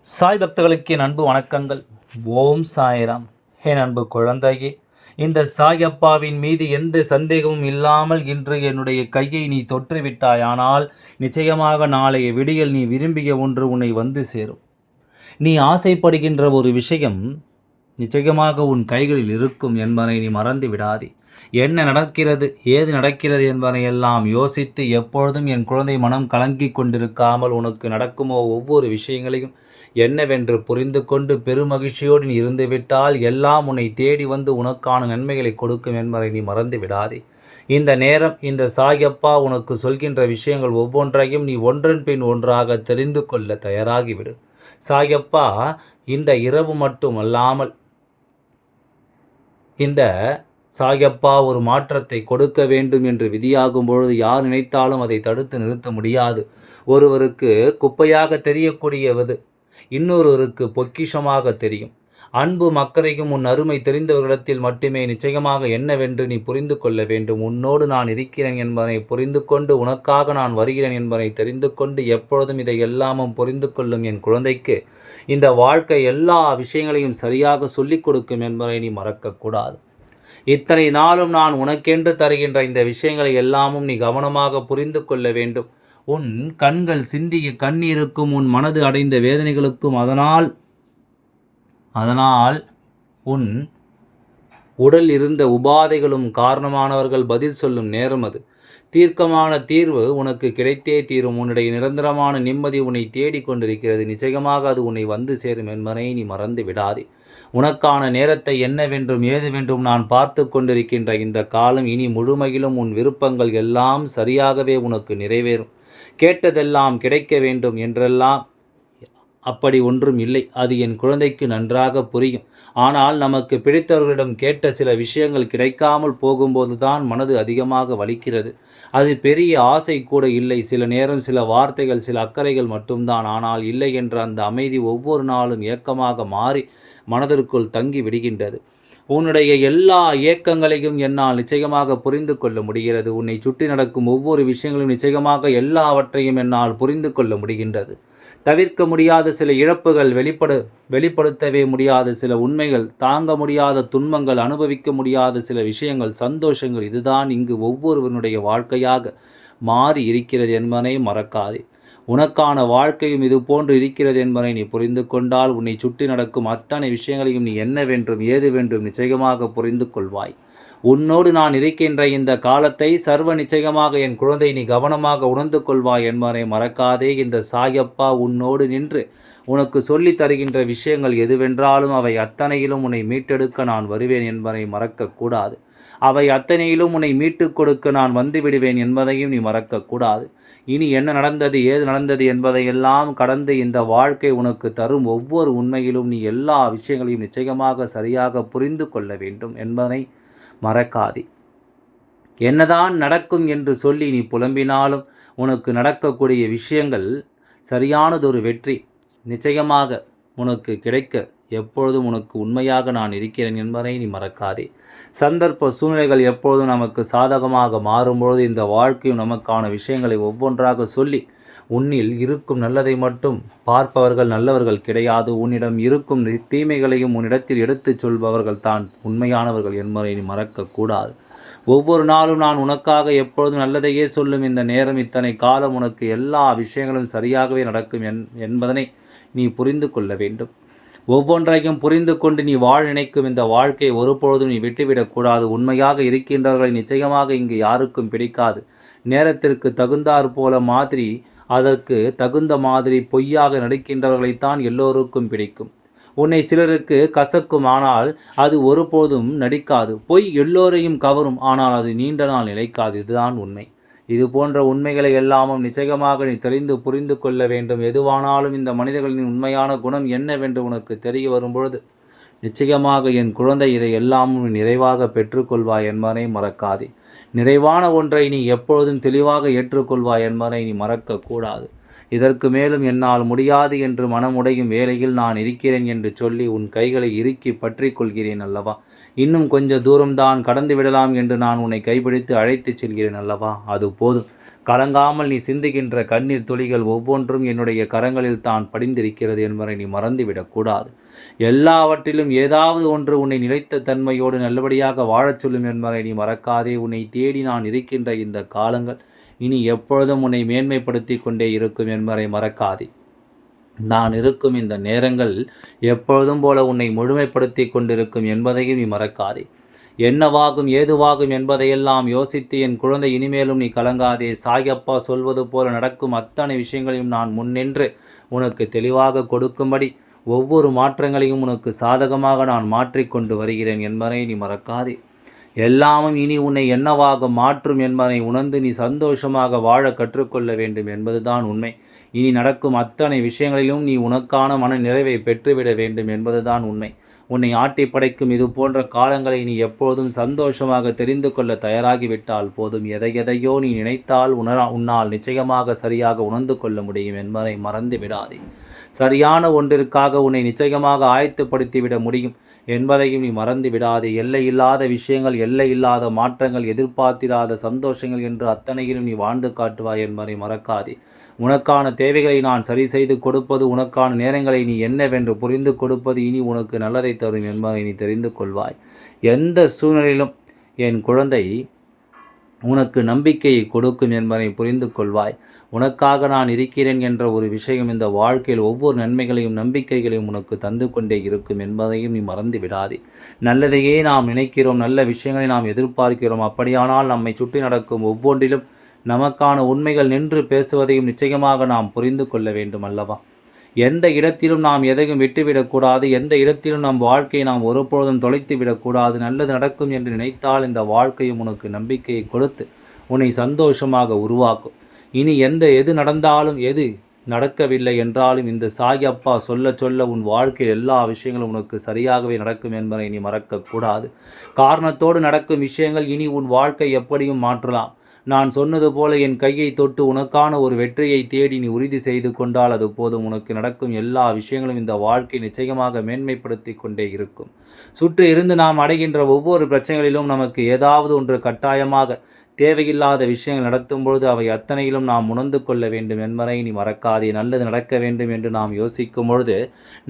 சாய் பக்தர்களுக்கு என் அன்பு வணக்கங்கள். ஓம் சாய்ராம். என் அன்பு குழந்தையே, இந்த சாயப்பாவின் மீது எந்த சந்தேகமும் இல்லாமல் இன்று என்னுடைய கையை நீ தொற்றுவிட்டாய். ஆனால் நிச்சயமாக நாளைய விடியல் நீ விரும்பிய ஒன்று உன்னை வந்து சேரும். நீ ஆசைப்படுகின்ற ஒரு விஷயம் நிச்சயமாக உன் கைகளில் இருக்கும் என்பதை நீ மறந்து விடாதே. என்ன நடக்கிறது, ஏது நடக்கிறது என்பதை எல்லாம் யோசித்து எப்பொழுதும் என் குழந்தை மனம் கலங்கிக் கொண்டிருக்காமல் உனக்கு நடக்குமோ ஒவ்வொரு விஷயங்களையும் என்னவென்று புரிந்து கொண்டு பெருமகிழ்ச்சியோடு நீ இருந்துவிட்டால் எல்லாம் உன்னை தேடி வந்து உனக்கான நன்மைகளை கொடுக்கும் என்பதை நீ மறந்து விடாதே. இந்த நேரம் இந்த சாயப்பா உனக்கு சொல்கின்ற விஷயங்கள் ஒவ்வொன்றையும் நீ ஒன்றன் பின் ஒன்றாக தெரிந்து கொள்ள தயாராகிவிடு. சாயப்பா இந்த இரவு மட்டும் அல்லாமல் இந்த சாயப்பா ஒரு மாற்றத்தை கொடுக்க வேண்டும் என்று விதியாகும் பொழுது யார் நினைத்தாலும் அதை தடுத்து நிறுத்த முடியாது. ஒருவருக்கு குப்பையாக தெரியக்கூடியவது இன்னொருவருக்கு பொக்கிஷமாக தெரியும். அன்பு மக்களையும் உன் அருமை தெரிந்தவர்களிடத்தில் மட்டுமே நிச்சயமாக என்னவென்று நீ புரிந்து கொள்ள வேண்டும். உன்னோடு நான் இருக்கிறேன் என்பதை புரிந்து கொண்டு உனக்காக நான் வருகிறேன் என்பதை தெரிந்து கொண்டு எப்பொழுதும் இதை எல்லாமும் புரிந்து கொள்ளும் என் குழந்தைக்கு இந்த வாழ்க்கை எல்லா விஷயங்களையும் சரியாக சொல்லிக் கொடுக்கும் என்பதை நீ மறக்கக்கூடாது. இத்தனை நாளும் நான் உனக்கென்று தருகின்ற இந்த விஷயங்களை எல்லாமும் நீ கவனமாக புரிந்து கொள்ள வேண்டும். உன் கண்கள் சிந்திய கண்ணீருக்கும் உன் மனது அடைந்த வேதனைகளுக்கும் அதனால் உன் உடல் இருந்த உபாதைகளும் காரணமானவர்கள் பதில் சொல்லும் நேரம் அது. தீர்க்கமான தீர்வு உனக்கு கிடைத்தே தீரும். உன்னுடைய நிரந்தரமான நிம்மதி உன்னை தேடிக்கொண்டிருக்கிறது. நிச்சயமாக அது உன்னை வந்து சேரும் என்பதை நீ மறந்து விடாதே. உனக்கான நேரத்தை என்னவென்றும் ஏதுவென்றும் நான் பார்த்து கொண்டிருக்கின்ற இந்த காலம் இனி முழுமையிலும் உன் விருப்பங்கள் எல்லாம் சரியாகவே உனக்கு நிறைவேறும். கேட்டதெல்லாம் கிடைக்க வேண்டும் என்றெல்லாம் அப்படி ஒன்றும் இல்லை. அது என் குழந்தைக்கு நன்றாக புரியும். ஆனால் நமக்கு பிடித்தவர்களிடம் கேட்ட சில விஷயங்கள் கிடைக்காமல் போகும்போது தான் மனது அதிகமாக வலிக்கிறது. அது பெரிய ஆசை கூட இல்லை. சில நேரம் சில வார்த்தைகள் சில அக்கறைகள் மட்டும்தான். ஆனால் இல்லை என்ற அந்த அமைதி ஒவ்வொரு நாளும் ஏக்கமாக மாறி மனதிற்குள் தங்கி விடுகின்றது. உன்னுடைய எல்லா இயக்கங்களையும் என்னால் நிச்சயமாக புரிந்து கொள்ள முடிகிறது. உன்னை சுற்றி நடக்கும் ஒவ்வொரு விஷயங்களும் நிச்சயமாக எல்லாவற்றையும் என்னால் புரிந்து கொள்ள முடிகின்றது. தவிர்க்க முடியாத சில இழப்புகள், வெளிப்படுத்தவே முடியாத சில உண்மைகள், தாங்க முடியாத துன்பங்கள், அனுபவிக்க முடியாத சில விஷயங்கள், சந்தோஷங்கள், இதுதான் இங்கு ஒவ்வொருவனுடைய வாழ்க்கையாக மாறி இருக்கிறது என்பதை மறக்காதே. உனக்கான வாழ்க்கையும் இது போன்று இருக்கிறது என்பதை நீ புரிந்து கொண்டால் உன்னை சுற்றி நடக்கும் அத்தனை விஷயங்களையும் நீ என்னவென்றும் ஏதுவென்றும் நிச்சயமாக புரிந்து கொள்வாய். உன்னோடு நான் இருக்கின்ற இந்த காலத்தை சர்வ நிச்சயமாக என் குழந்தை நீ கவனமாக உணர்ந்து கொள்வாய் என்பதை மறக்காதே. இந்த சாயப்பா உன்னோடு நின்று உனக்கு சொல்லி தருகின்ற விஷயங்கள் எதுவென்றாலும் அவை அத்தனையிலும் உன்னை மீட்டெடுக்க நான் வருவேன் என்பதை மறக்கக்கூடாது. அவை அத்தனையிலும் உன்னை மீட்டுக் கொடுக்க நான் வந்து விடுவேன் என்பதையும் நீ மறக்கக்கூடாது. இனி என்ன நடந்தது, ஏது நடந்தது என்பதையெல்லாம் கடந்து இந்த வாழ்க்கை உனக்கு தரும் ஒவ்வொரு உண்மையிலும் நீ எல்லா விஷயங்களையும் நிச்சயமாக சரியாக புரிந்து கொள்ள வேண்டும் என்பதை மறக்காதே. என்னதான் நடக்கும் என்று சொல்லி நீ புலம்பினாலும் உனக்கு நடக்கக்கூடிய விஷயங்கள் சரியானதொரு வெற்றி நிச்சயமாக உனக்கு கிடைக்க எப்பொழுதும் உனக்கு உண்மையாக நான் இருக்கிறேன் என்பதை நீ மறக்காதே. சந்தர்ப்ப சூழ்நிலைகள் எப்பொழுதும் நமக்கு சாதகமாக மாறும்பொழுது இந்த வாழ்க்கையும் நமக்கான விஷயங்களை ஒவ்வொன்றாக சொல்லி உன்னில் இருக்கும் நல்லதை மட்டும் பார்ப்பவர்கள் நல்லவர்கள் கிடையாது. உன்னிடம் இருக்கும் தீமைகளையும் உன்னிடத்தில் எடுத்துச் சொல்பவர்கள் தான் உண்மையானவர்கள் என்பதை நீ மறக்கக்கூடாது. ஒவ்வொரு நாளும் நான் உனக்காக எப்பொழுதும் நல்லதையே சொல்லும் இந்த நேரம் இத்தனை காலம் உனக்கு எல்லா விஷயங்களும் சரியாகவே நடக்கும் என்பதனை நீ புரிந்து கொள்ள வேண்டும். ஒவ்வொன்றையும் புரிந்து கொண்டு நீ வாழ நினைக்கும் இந்த வாழ்க்கையை ஒருபொழுதும் நீ விட்டுவிடக்கூடாது. உண்மையாக இருக்கின்றவர்களை நிச்சயமாக இங்கு யாருக்கும் பிடிக்காது. நேரத்திற்கு தகுந்தாற் போல மாதிரி அதற்கு தகுந்த மாதிரி பொய்யாக நடிக்கின்றவர்களைத்தான் எல்லோருக்கும் பிடிக்கும். உன்னை சிலருக்கு கசக்கும், ஆனால் அது ஒருபோதும் நடிக்காது. பொய் எல்லோரையும் கவரும், ஆனால் அது நீண்ட நாள் நிலைக்காது. இதுதான் உண்மை. இது போன்ற உண்மைகளை எல்லாமும் நிச்சயமாக நீ தெரிந்து புரிந்து கொள்ள வேண்டும். எதுவானாலும் இந்த மனிதர்களின் உண்மையான குணம் என்னவென்று உனக்கு தெரிய வரும்பொழுது நிச்சயமாக என் குழந்தை இதை எல்லாமும் நிறைவாக பெற்றுக்கொள்வாய் என்பதை மறக்காதே. நிறைவான ஒன்றை நீ எப்பொழுதும் தெளிவாக ஏற்றுக்கொள்வாய் என்பதை நீ மறக்கக்கூடாது. இதற்கு மேலும் என்னால் முடியாது என்று மனமுடையும் வேளையில் நான் இருக்கிறேன் என்று சொல்லி உன் கைகளை இறுக்கி பற்றி கொள்கிறேன் அல்லவா. இன்னும் கொஞ்சம் தூரம்தான் கடந்து விடலாம் என்று நான் உன்னை கைப்பிடித்து அழைத்துச் செல்கிறேன் அல்லவா? அது போதும். கலங்காமல் நீ சிந்துகின்ற கண்ணீர் துளிகள் ஒவ்வொன்றும் என்னுடைய கரங்களில் தான் படிந்திருக்கிறது என்பதை நீ மறந்துவிடக்கூடாது. எல்லாவற்றிலும் ஏதாவது ஒன்று உன்னை நிலைத்த தன்மையோடு நல்லபடியாக வாழச் சொல்லும் என்பதை நீ மறக்காதே. உன்னை தேடி நான் இருக்கின்ற இந்த காலங்கள் இனி எப்பொழுதும் உன்னை மேன்மைப்படுத்தி கொண்டே இருக்கும் என்பதை மறக்காதே. நான் இருக்கும் இந்த நேரங்கள் எப்பொழுதும் போல உன்னை முழுமைப்படுத்தி கொண்டிருக்கும் என்பதையும் நீ மறக்காதே. என்னவாகும் ஏதுவாகும் என்பதையெல்லாம் யோசித்து என் குழந்தை இனிமேலும் நீ கலங்காதே. சாயப்பா சொல்வது போல நடக்கும் அத்தனை விஷயங்களையும் நான் முன்னின்று உனக்கு தெளிவாக கொடுக்கும்படி ஒவ்வொரு மாற்றங்களையும் உனக்கு சாதகமாக நான் மாற்றிக்கொண்டு வருகிறேன் என்பதை நீ மறக்காதே. எல்லாமும் இனி உன்னை என்னவாக மாற்றும் என்பதை உணர்ந்து நீ சந்தோஷமாக வாழ கற்றுக்கொள்ள வேண்டும் என்பதுதான் உண்மை. இனி நடக்கும் அத்தனை விஷயங்களிலும் நீ உனக்கான மன நிறைவை பெற்றுவிட வேண்டும் என்பதுதான் உண்மை. உன்னை ஆட்டி படைக்கும் இது போன்ற காலங்களை நீ எப்போதும் சந்தோஷமாக தெரிந்து கொள்ள தயாராகிவிட்டால் போதும். எதையோ நீ நினைத்தால் உன்னால் நிச்சயமாக சரியாக உணர்ந்து கொள்ள முடியும் என்பதை மறந்து விடாதே. சரியான ஒன்றிற்காக உன்னை நிச்சயமாக ஆயத்தப்படுத்திவிட முடியும் என்பதையும் நீ மறந்து விடாதே. எல்லையில்லாத விஷயங்கள், எல்லையில்லாத மாற்றங்கள், எதிர்பார்த்திராத சந்தோஷங்கள் என்று அத்தனையிலும் நீ வாழ்ந்து காட்டுவாய் என்பதை மறக்காதே. உனக்கான தேவைகளை நான் சரி செய்து கொடுப்பது, உனக்கான நேரங்களை நீ என்னவென்று புரிந்து கொடுப்பது இனி உனக்கு நல்லதை தரும் என்பதை நீ தெரிந்து கொள்வாய். எந்த சூழ்நிலையிலும் என் குழந்தை உனக்கு நம்பிக்கையை கொடுக்கும் என்பதை புரிந்து கொள்வாய். உனக்காக நான் இருக்கிறேன் என்ற ஒரு விஷயம் இந்த வாழ்க்கையில் ஒவ்வொரு நன்மைகளையும் நம்பிக்கைகளையும் உனக்கு தந்து கொண்டே இருக்கும் என்பதையும் நீ மறந்து விடாதே. நல்லதையே நாம் நினைக்கிறோம், நல்ல விஷயங்களை நாம் எதிர்பார்க்கிறோம். அப்படியானால் நம்மை சுற்றி நடக்கும் ஒவ்வொன்றிலும் நமக்கான உண்மைகள் நின்று பேசுவதையும் நிச்சயமாக நாம் புரிந்து கொள்ள வேண்டும் அல்லவா? எந்த இடத்திலும் நாம் எதையும் விட்டுவிடக்கூடாது. எந்த இடத்திலும் நம் வாழ்க்கையை நாம் ஒருபொழுதும் தொலைத்து விடக்கூடாது. நல்லது நடக்கும் என்று நினைத்தால் இந்த வாழ்க்கையும் உனக்கு நம்பிக்கையை கொடுத்து உன்னை சந்தோஷமாக உருவாக்கும். இனி எது நடந்தாலும், எது நடக்கவில்லை என்றாலும் இந்த சாய் அப்பா சொல்ல சொல்ல உன் வாழ்க்கையில் எல்லா விஷயங்களும் உனக்கு சரியாகவே நடக்கும் என்பதை நீ மறக்கக்கூடாது. காரணத்தோடு நடக்கும் விஷயங்கள் இனி உன் வாழ்க்கை எப்படியும் மாற்றலாம். நான் சொன்னது போல என் கையை தொட்டு உனக்கான ஒரு வெற்றியை தேடி நீ உறுதி செய்து கொண்டால் அது போதும். உனக்கு நடக்கும் எல்லா விஷயங்களும் இந்த வாழ்க்கை நிச்சயமாக மேன்மைப்படுத்தி கொண்டே இருக்கும். சுற்றி இருந்து நாம் அடைகின்ற ஒவ்வொரு பிரச்சனைகளிலும் நமக்கு ஏதாவது ஒன்று கட்டாயமாக தேவையில்லாத விஷயங்கள் நடத்தும் பொழுது அவை அத்தனையிலும் நாம் உணர்ந்து கொள்ள வேண்டும் என்பதை நீ மறக்காதே. நல்லது நடக்க வேண்டும் என்று நாம் யோசிக்கும் பொழுது,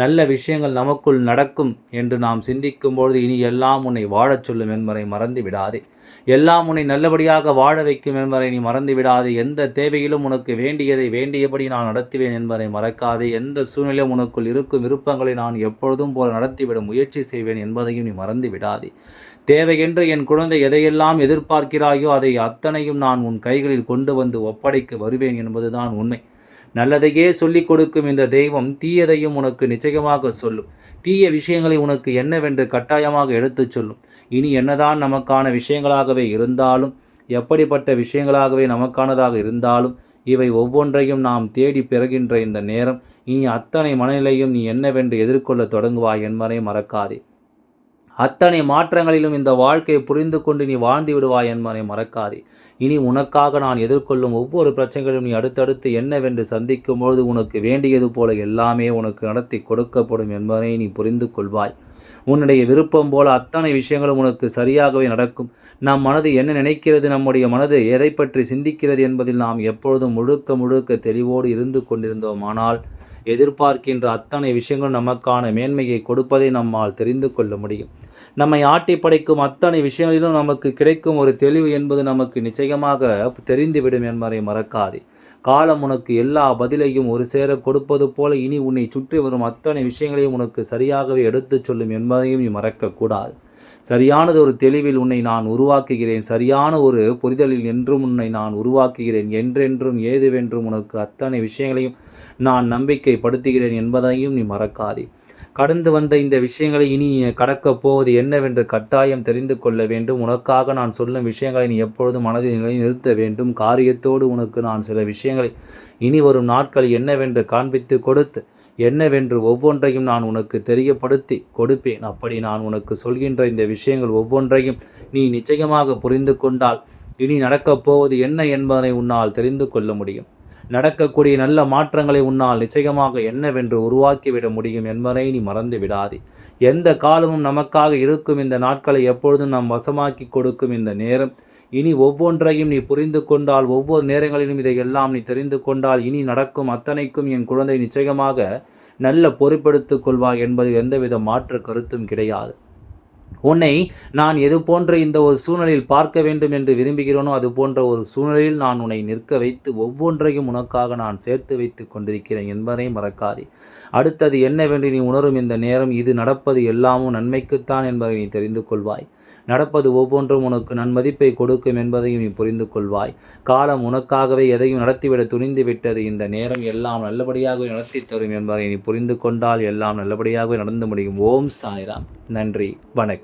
நல்ல விஷயங்கள் நமக்குள் நடக்கும் என்று நாம் சிந்திக்கும் பொழுது இனி எல்லாம் உன்னை வாழச் சொல்லும் என்பதை மறந்து விடாதே. எல்லாம் உன்னை நல்லபடியாக வாழ வைக்கும் என்பதை நீ மறந்து விடாதே. எந்த தேவையிலும் உனக்கு வேண்டியதை வேண்டியபடி நான் நடத்துவேன் என்பதை மறக்காதே. எந்த சூழ்நிலையும் உனக்குள் இருக்கும் விருப்பங்களை நான் எப்பொழுதும் போல நடத்திவிட முயற்சி செய்வேன் என்பதையும் நீ மறந்து விடாதே. தேவையென்று என் குழந்தை எதையெல்லாம் எதிர்பார்க்கிறாயோ அதை அத்தனையும் நான் உன் கைகளில் கொண்டு வந்து ஒப்படைக்க வருவேன் என்பதுதான் உண்மை. நல்லதையே சொல்லிக் கொடுக்கும் இந்த தெய்வம் தீயதையும் உனக்கு நிச்சயமாக சொல்லும். தீய விஷயங்களை உனக்கு என்னவென்று கட்டாயமாக எடுத்துச் சொல்லும். இனி என்னதான் நமக்கான விஷயங்களாகவே இருந்தாலும், எப்படிப்பட்ட விஷயங்களாகவே நமக்கானதாக இருந்தாலும், இவை ஒவ்வொன்றையும் நாம் தேடி பெறுகின்ற இந்த நேரம், இனி அத்தனை மனநிலையும் நீ என்னவென்று எதிர்கொள்ள தொடங்குவாய் என்பதை மறக்காதே. அத்தனை மாற்றங்களிலும் இந்த வாழ்க்கையை புரிந்து கொண்டு நீ வாழ்ந்து விடுவாய் என்பதை மறக்காதே. இனி உனக்காக நான் எதிர்கொள்ளும் ஒவ்வொரு பிரச்சனைகளும் நீ அடுத்தடுத்து என்னவென்று சந்திக்கும் பொழுது உனக்கு வேண்டியது போல எல்லாமே உனக்கு நடத்தி கொடுக்கப்படும் என்பதை நீ புரிந்து கொள்வாய். உன்னுடைய விருப்பம் போல அத்தனை விஷயங்களும் உனக்கு சரியாகவே நடக்கும். நம் மனது என்ன நினைக்கிறது, நம்முடைய மனது எதை பற்றி சிந்திக்கிறது என்பதில் நாம் எப்பொழுதும் முழுக்க தெளிவோடு இருந்து கொண்டிருந்தோம். ஆனால் எதிர்பார்க்கின்ற அத்தனை விஷயங்களும் நமக்கான மேன்மையை கொடுப்பதை நம்மால் தெரிந்து கொள்ள முடியும். நம்மை ஆட்டி படைக்கும் அத்தனை விஷயங்களிலும் நமக்கு கிடைக்கும் ஒரு தெளிவு என்பது நமக்கு நிச்சயமாக தெரிந்துவிடும் என்பதை மறக்காதே. காலம் உனக்கு எல்லா பதிலையும் ஒரு சேர கொடுப்பது போல இனி உன்னை சுற்றி வரும் அத்தனை விஷயங்களையும் உனக்கு சரியாகவே எடுத்துச் சொல்லும் என்பதையும் நீ மறக்கக்கூடாது. சரியானது ஒரு தெளிவில் உன்னை நான் உருவாக்குகிறேன். சரியான ஒரு புரிதலில் என்றும் உன்னை நான் உருவாக்குகிறேன். என்றென்றும் ஏதுவென்றும் உனக்கு அத்தனை விஷயங்களையும் நான் நம்பிக்கைப்படுத்துகிறேன் என்பதையும் நீ மறக்காதே. கடந்து வந்த இந்த விஷயங்களை இனி கடக்கப் போவது என்னவென்று கட்டாயம் தெரிந்து கொள்ள வேண்டும். உனக்காக நான் சொல்லும் விஷயங்களை நீ எப்பொழுதும் மனதில் நிறுத்த வேண்டும். காரியத்தோடு உனக்கு நான் சில விஷயங்களை இனி வரும் நாட்களில் என்னவென்று காண்பித்து கொடுத்து என்னவென்று ஒவ்வொன்றையும் நான் உனக்கு தெரியப்படுத்தி கொடுப்பேன். அப்படி நான் உனக்கு சொல்கின்ற இந்த விஷயங்கள் ஒவ்வொன்றையும் நீ நிச்சயமாக புரிந்து கொண்டால் இனி நடக்கப் போவது என்ன என்பதை உன்னால் தெரிந்து கொள்ள முடியும். நடக்கக்கூடிய நல்ல மாற்றங்களை உன்னால் நிச்சயமாக என்னவென்று உருவாக்கிவிட முடியும் என்பதை நீ மறந்து விடாதே. எந்த காலமும் நமக்காக இருக்கும் இந்த நாட்களை எப்பொழுதும் நாம் வசமாக்கி கொடுக்கும் இந்த நேரம். இனி ஒவ்வொன்றையும் நீ புரிந்து கொண்டால், ஒவ்வொரு நேரங்களிலும் இதையெல்லாம் நீ தெரிந்து கொண்டால், இனி நடக்கும் அத்தனைக்கும் என் குழந்தை நிச்சயமாக நல்ல பொறுப்பெடுத்துக் கொள்வாய் என்பதில் எந்தவித மாற்று கருத்தும் கிடையாது. உன்னை நான் எது போன்ற இந்த ஒரு சூழ்நிலையில் பார்க்க வேண்டும் என்று விரும்புகிறேனோ அது போன்ற ஒரு சூழ்நிலையில் நான் உன்னை நிற்க வைத்து ஒவ்வொன்றையும் உனக்காக நான் சேர்த்து வைத்து கொண்டிருக்கிறேன் என்பதை மறக்காதே. அடுத்தது என்னவென்று நீ உணரும் இந்த நேரம், இது நடப்பது எல்லாமும் நன்மைக்குத்தான் என்பதை நீ தெரிந்து கொள்வாய். நடப்பது ஒவ்வொன்றும் உனக்கு நன்மதிப்பை கொடுக்கும் என்பதையும் நீ புரிந்து கொள்வாய். காலம் உனக்காகவே எதையும் நடத்திவிட துணிந்து விட்டது. இந்த நேரம் எல்லாம் நல்லபடியாக நடத்தி தரும் என்பதை நீ புரிந்து கொண்டால் எல்லாம் நல்லபடியாக நடந்து முடியும். ஓம் சாய்ராம். நன்றி, வணக்கம்.